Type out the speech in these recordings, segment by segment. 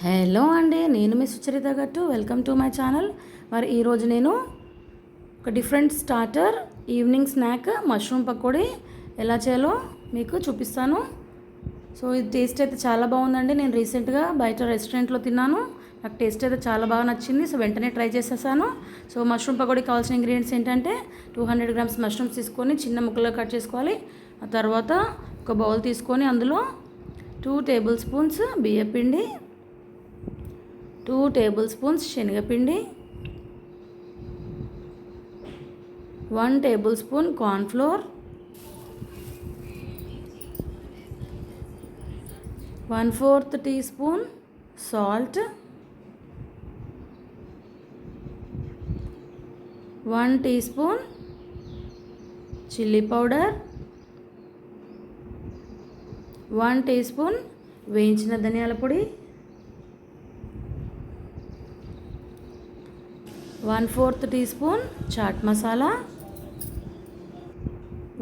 Hello అండి, నేను మీ Sucharitha Gattu. Welcome to my channel. మరి ఈరోజు నేను ఒక different starter evening snack mushroom pakodi ఎలా చేయాలో మీకు చూపిస్తాను. సో ఇది టేస్ట్ అయితే చాలా బాగుందండి. నేను రీసెంట్గా బయట రెస్టారెంట్లో తిన్నాను. నాకు టేస్ట్ అయితే చాలా బాగా నచ్చింది. సో వెంటనే ట్రై చేసేసాను. సో మష్రూమ్ పకోడీ కావాల్సిన ఇంగ్రీడియంట్స్ ఏంటంటే 200 గ్రామ్స్ మష్రూమ్స్ తీసుకొని చిన్న ముక్కలుగా కట్ చేసుకోవాలి. ఆ తర్వాత ఒక బౌల్ తీసుకొని అందులో 2 టేబుల్ స్పూన్స్ బియ్యపిండి, 2 టేబుల్ స్పూన్స్ శనగపిండి, 1 tablespoon cornflour, 1/4 teaspoon salt, 1 teaspoon chilli powder, 1 teaspoon వేయించిన ధనియాల పొడి, 1/4 teaspoon chaat masala,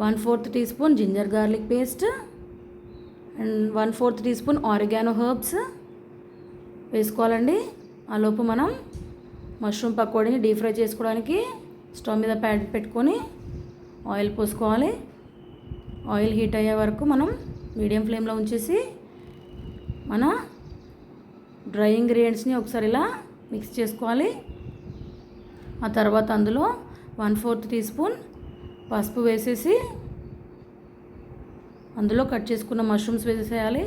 1/4 teaspoon ginger garlic paste and 1/4 teaspoon oregano herbs వేసుకోవాలండి. ఆ లోపు మనం మష్రూమ్ పకోడీని డీప్ ఫ్రై చేసుకోవడానికి స్టవ్ మీద ప్యాన్ పెట్టుకొని ఆయిల్ పోసుకోవాలి. ఆయిల్ హీట్ అయ్యే వరకు మనం మీడియం ఫ్లేమ్లో ఉంచేసి మన డ్రై ఇంగ్రీడియంట్స్ని ఒకసారి ఇలా మిక్స్ చేసుకోవాలి. ఆ తర్వాత అందులో 1/4 టీ స్పూన్ పసుపు వేసేసి అందులో కట్ చేసుకున్న మష్రూమ్స్ వేసేయాలి.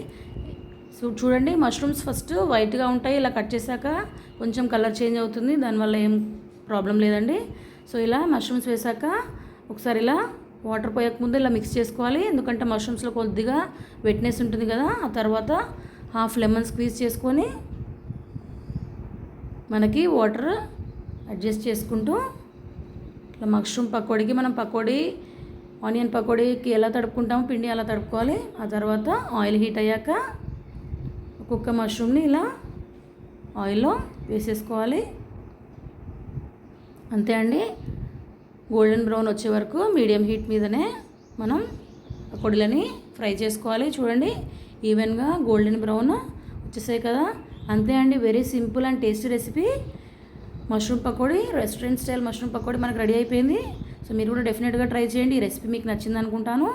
సో చూడండి, మష్రూమ్స్ ఫస్ట్ వైట్గా ఉంటాయి. ఇలా కట్ చేశాక కొంచెం కలర్ చేంజ్ అవుతుంది, దానివల్ల ఏం ప్రాబ్లం లేదండి. సో ఇలా మష్రూమ్స్ వేసాక ఒకసారి ఇలా వాటర్ పోయకముందు ఇలా మిక్స్ చేసుకోవాలి, ఎందుకంటే మష్రూమ్స్లో కొద్దిగా వెట్నెస్ ఉంటుంది కదా. ఆ తర్వాత హాఫ్ లెమన్ స్క్వీజ్ చేసుకొని మనకి వాటర్ అడ్జస్ట్ చేసుకుంటూ ఇట్లా మష్రూమ్ పకోడీకి మనం ఆనియన్ పకోడీకి ఎలా తడుపుకుంటామో పిండి అలా తడుపుకోవాలి. ఆ తర్వాత ఆయిల్ హీట్ అయ్యాక ఒక్కొక్క మష్రూమ్ని ఇలా ఆయిల్లో వేసేసుకోవాలి. అంతే అండి. గోల్డెన్ బ్రౌన్ వచ్చే వరకు మీడియం హీట్ మీదనే మనం పకోడీలని ఫ్రై చేసుకోవాలి. చూడండి, ఈవెన్గా గోల్డెన్ బ్రౌన్ వచ్చేసాయి కదా. అంతే అండి, very simple and tasty recipe mushroom pakodi, restaurant style mushroom pakodi మనకు రెడీ అయిపోయింది. సో మీరు కూడా డెఫినెట్గా ట్రై చేయండి. ఈ రెసిపీ మీకు నచ్చింది అనుకుంటాను.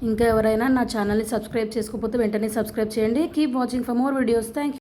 ఇంకా ఎవరైనా నా ఛానల్ని సబ్స్క్రైబ్ చేసుకోకపోతే వెంటనే సబ్స్క్రైబ్ చేయండి. Keep watching for more videos. Thank you.